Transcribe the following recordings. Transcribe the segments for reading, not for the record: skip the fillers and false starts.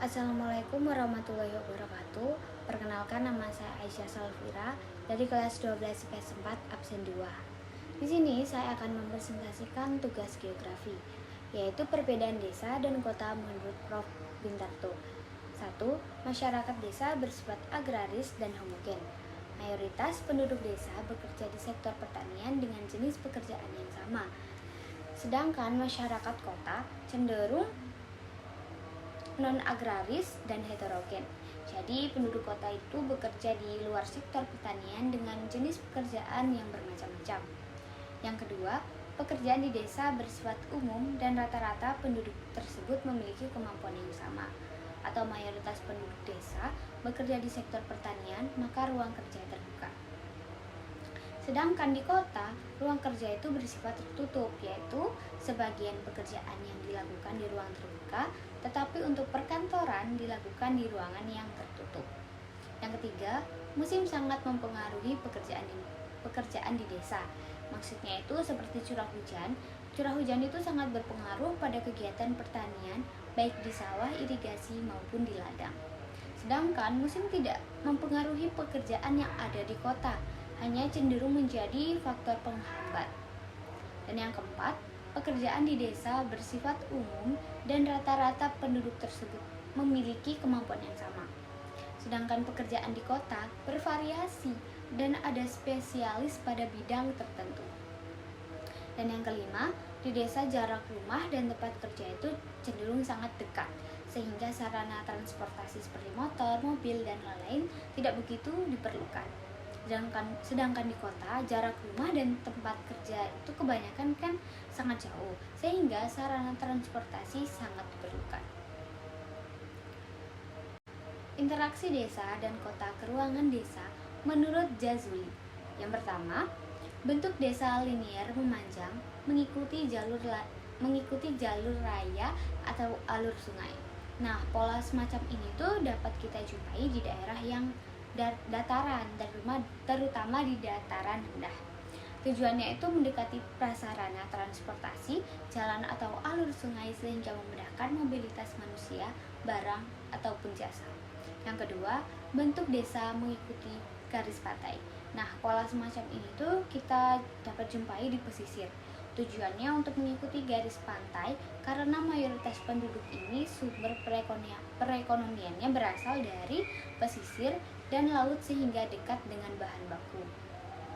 Assalamualaikum warahmatullahi wabarakatuh. Perkenalkan, nama saya Aisyah Salvira dari kelas 12 IPS 4 absen 2. Di sini saya akan mempresentasikan tugas geografi, yaitu perbedaan desa dan kota menurut Prof. Bintarto. 1. Masyarakat desa bersifat agraris dan homogen. Mayoritas penduduk desa bekerja di sektor pertanian dengan jenis pekerjaan yang sama. Sedangkan masyarakat kota cenderung non-agraris dan heterogen. Jadi penduduk kota itu bekerja di luar sektor pertanian dengan jenis pekerjaan yang bermacam-macam. Yang kedua, pekerjaan di desa bersifat umum dan rata-rata penduduk tersebut memiliki kemampuan yang sama. Atau mayoritas penduduk desa bekerja di sektor pertanian, maka ruang kerja terbuka. Sedangkan di kota, ruang kerja itu bersifat tertutup, yaitu sebagian pekerjaan yang dilakukan di ruang terbuka, tetapi untuk perkantoran dilakukan di ruangan yang tertutup. Yang ketiga, musim sangat mempengaruhi pekerjaan di desa. Maksudnya itu seperti curah hujan. Curah hujan itu sangat berpengaruh pada kegiatan pertanian, baik di sawah, irigasi, maupun di ladang. Sedangkan musim tidak mempengaruhi pekerjaan yang ada di kota, hanya cenderung menjadi faktor penghambat. Dan yang keempat, pekerjaan di desa bersifat umum dan rata-rata penduduk tersebut memiliki kemampuan yang sama. Sedangkan pekerjaan di kota bervariasi dan ada spesialis pada bidang tertentu. Dan yang kelima, di desa jarak rumah dan tempat kerja itu cenderung sangat dekat, sehingga sarana transportasi seperti motor, mobil, dan lain-lain tidak begitu diperlukan. Sedangkan di kota, jarak rumah dan tempat kerja itu kebanyakan kan sangat jauh, sehingga sarana transportasi sangat diperlukan. Interaksi desa dan kota keruangan desa menurut Jazuli. Yang pertama, bentuk desa linier memanjang mengikuti jalur raya atau alur sungai. Nah, pola semacam ini tuh dapat kita jumpai di daerah yang dataran, terutama di dataran rendah. Tujuannya itu mendekati prasarana transportasi, jalan atau alur sungai sehingga memudahkan mobilitas manusia, barang, ataupun jasa. Yang kedua, bentuk desa mengikuti garis pantai. Nah, pola semacam ini tuh kita dapat jumpai di pesisir. Tujuannya untuk mengikuti garis pantai karena mayoritas penduduk ini sumber perekonomiannya berasal dari pesisir dan laut sehingga dekat dengan bahan baku.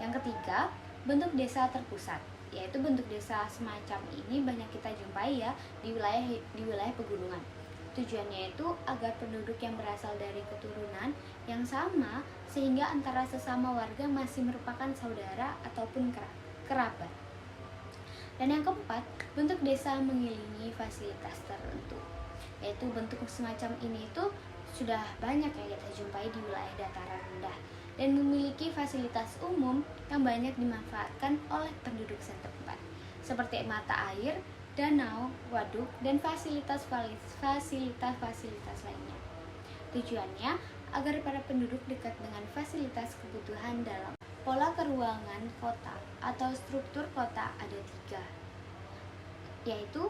Yang ketiga, bentuk desa terpusat, yaitu bentuk desa semacam ini banyak kita jumpai ya di wilayah pegunungan. Tujuannya itu agar penduduk yang berasal dari keturunan yang sama sehingga antara sesama warga masih merupakan saudara ataupun kerabat. Dan yang keempat, bentuk desa mengelilingi fasilitas tertentu, yaitu bentuk semacam ini itu sudah banyak yang kita jumpai di wilayah dataran rendah dan memiliki fasilitas umum yang banyak dimanfaatkan oleh penduduk setempat, seperti mata air, danau, waduk, dan fasilitas lainnya. Tujuannya agar para penduduk dekat dengan fasilitas kebutuhan dalam pola keruangan kota atau struktur kota ada 3, yaitu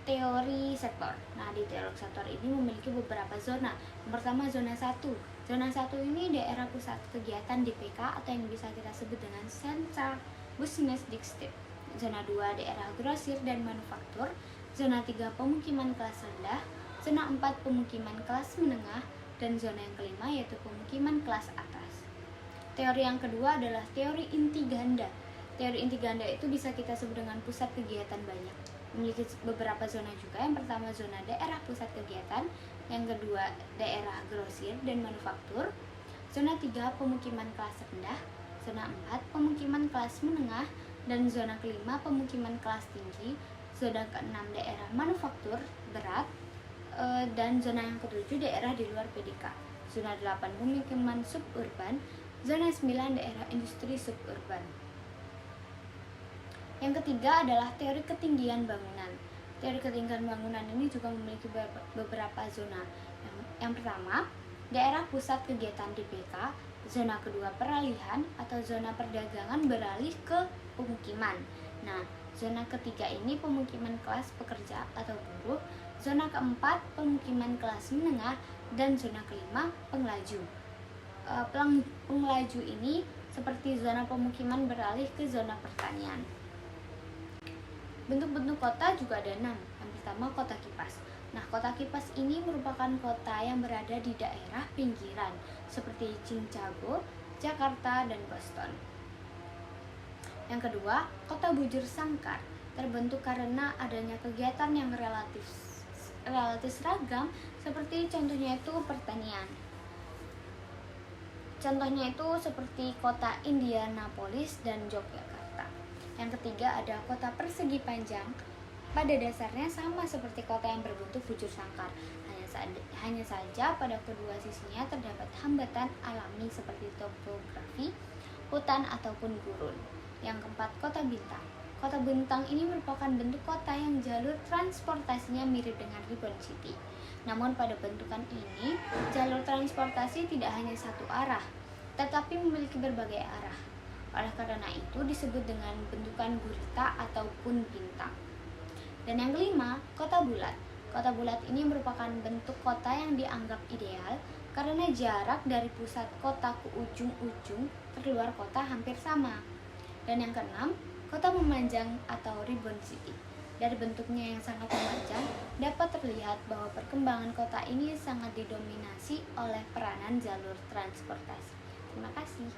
teori sektor. Nah, di teori sektor ini memiliki beberapa zona. Yang pertama, zona 1. Zona 1 ini daerah pusat kegiatan DPK atau yang bisa kita sebut dengan Central Business District. Zona 2, daerah grosir dan manufaktur. Zona 3, pemukiman kelas rendah. Zona 4, pemukiman kelas menengah. Dan zona yang kelima yaitu pemukiman kelas atas. Teori yang kedua adalah teori inti ganda. Teori inti ganda itu bisa kita sebut dengan pusat kegiatan banyak. Memiliki beberapa zona juga. Yang pertama, zona daerah pusat kegiatan. Yang kedua, daerah grosir dan manufaktur. Zona 3, pemukiman kelas rendah. Zona 4, pemukiman kelas menengah. Dan zona kelima, pemukiman kelas tinggi. Zona keenam, daerah manufaktur berat. Dan zona yang ketujuh, daerah di luar PDK. Zona 8, pemukiman suburban. Zona 9, daerah industri suburban. Yang ketiga adalah teori ketinggian bangunan. Teori ketinggian bangunan ini juga memiliki beberapa zona. Yang pertama, daerah pusat kegiatan DPK. Zona kedua, peralihan atau zona perdagangan beralih ke pemukiman. Nah, zona ketiga ini pemukiman kelas pekerja atau buruh. Zona keempat, pemukiman kelas menengah, dan zona kelima, penglaju. Penglaju ini seperti zona pemukiman beralih ke zona pertanian. Bentuk-bentuk kota juga ada 6. Yang pertama, kota kipas. Nah, kota kipas ini merupakan kota yang berada di daerah pinggiran seperti Chicago, Jakarta, dan Boston. Yang kedua, kota bujur sangkar, terbentuk karena adanya kegiatan yang relatif seragam, seperti contohnya itu pertanian. Contohnya itu seperti kota Indianapolis dan Yogyakarta. Yang ketiga ada kota persegi panjang. Pada dasarnya sama seperti kota yang berbentuk bujur sangkar. Hanya saja pada kedua sisinya terdapat hambatan alami seperti topografi, hutan ataupun gurun. Yang keempat, kota bintang. Kota bintang ini merupakan bentuk kota yang jalur transportasinya mirip dengan Ribbon City. Namun pada bentukan ini, jalur transportasi tidak hanya satu arah, tetapi memiliki berbagai arah. Oleh karena itu disebut dengan bentukan gurita ataupun bintang. Dan yang kelima, kota bulat. Kota bulat ini merupakan bentuk kota yang dianggap ideal karena jarak dari pusat kota ke ujung-ujung terluar kota hampir sama. Dan yang keenam, kota memanjang atau Ribbon City. Dari bentuknya yang sangat memanjang, dapat terlihat bahwa perkembangan kota ini sangat didominasi oleh peranan jalur transportasi. Terima kasih.